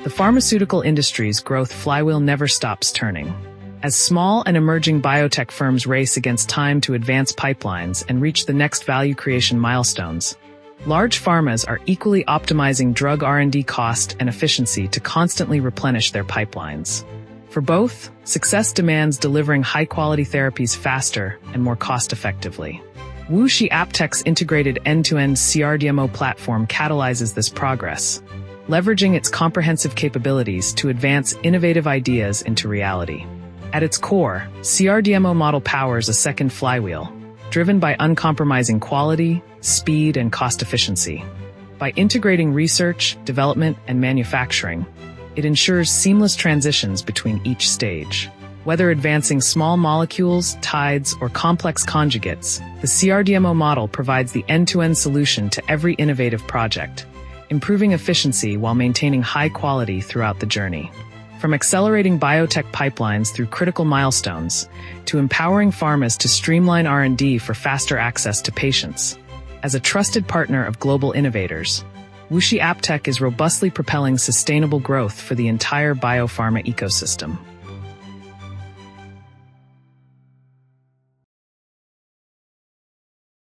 The pharmaceutical industry's growth flywheel never stops turning. As small and emerging biotech firms race against time to advance pipelines and reach the next value creation milestones, large pharmas are equally optimizing drug R&D cost and efficiency to constantly replenish their pipelines. For both, success demands delivering high-quality therapies faster and more cost-effectively. WuXi AppTec's integrated end-to-end CRDMO platform catalyzes this progress, leveraging its comprehensive capabilities to advance innovative ideas into reality. At its core, CRDMO model powers a second flywheel, driven by uncompromising quality, speed, and cost efficiency. By integrating research, development, and manufacturing, it ensures seamless transitions between each stage. Whether advancing small molecules, tides, or complex conjugates, the CRDMO model provides the end-to-end solution to every innovative project, improving efficiency while maintaining high quality throughout the journey. From accelerating biotech pipelines through critical milestones, to empowering pharmas to streamline R&D for faster access to patients. As a trusted partner of global innovators, WuXi AppTec is robustly propelling sustainable growth for the entire biopharma ecosystem.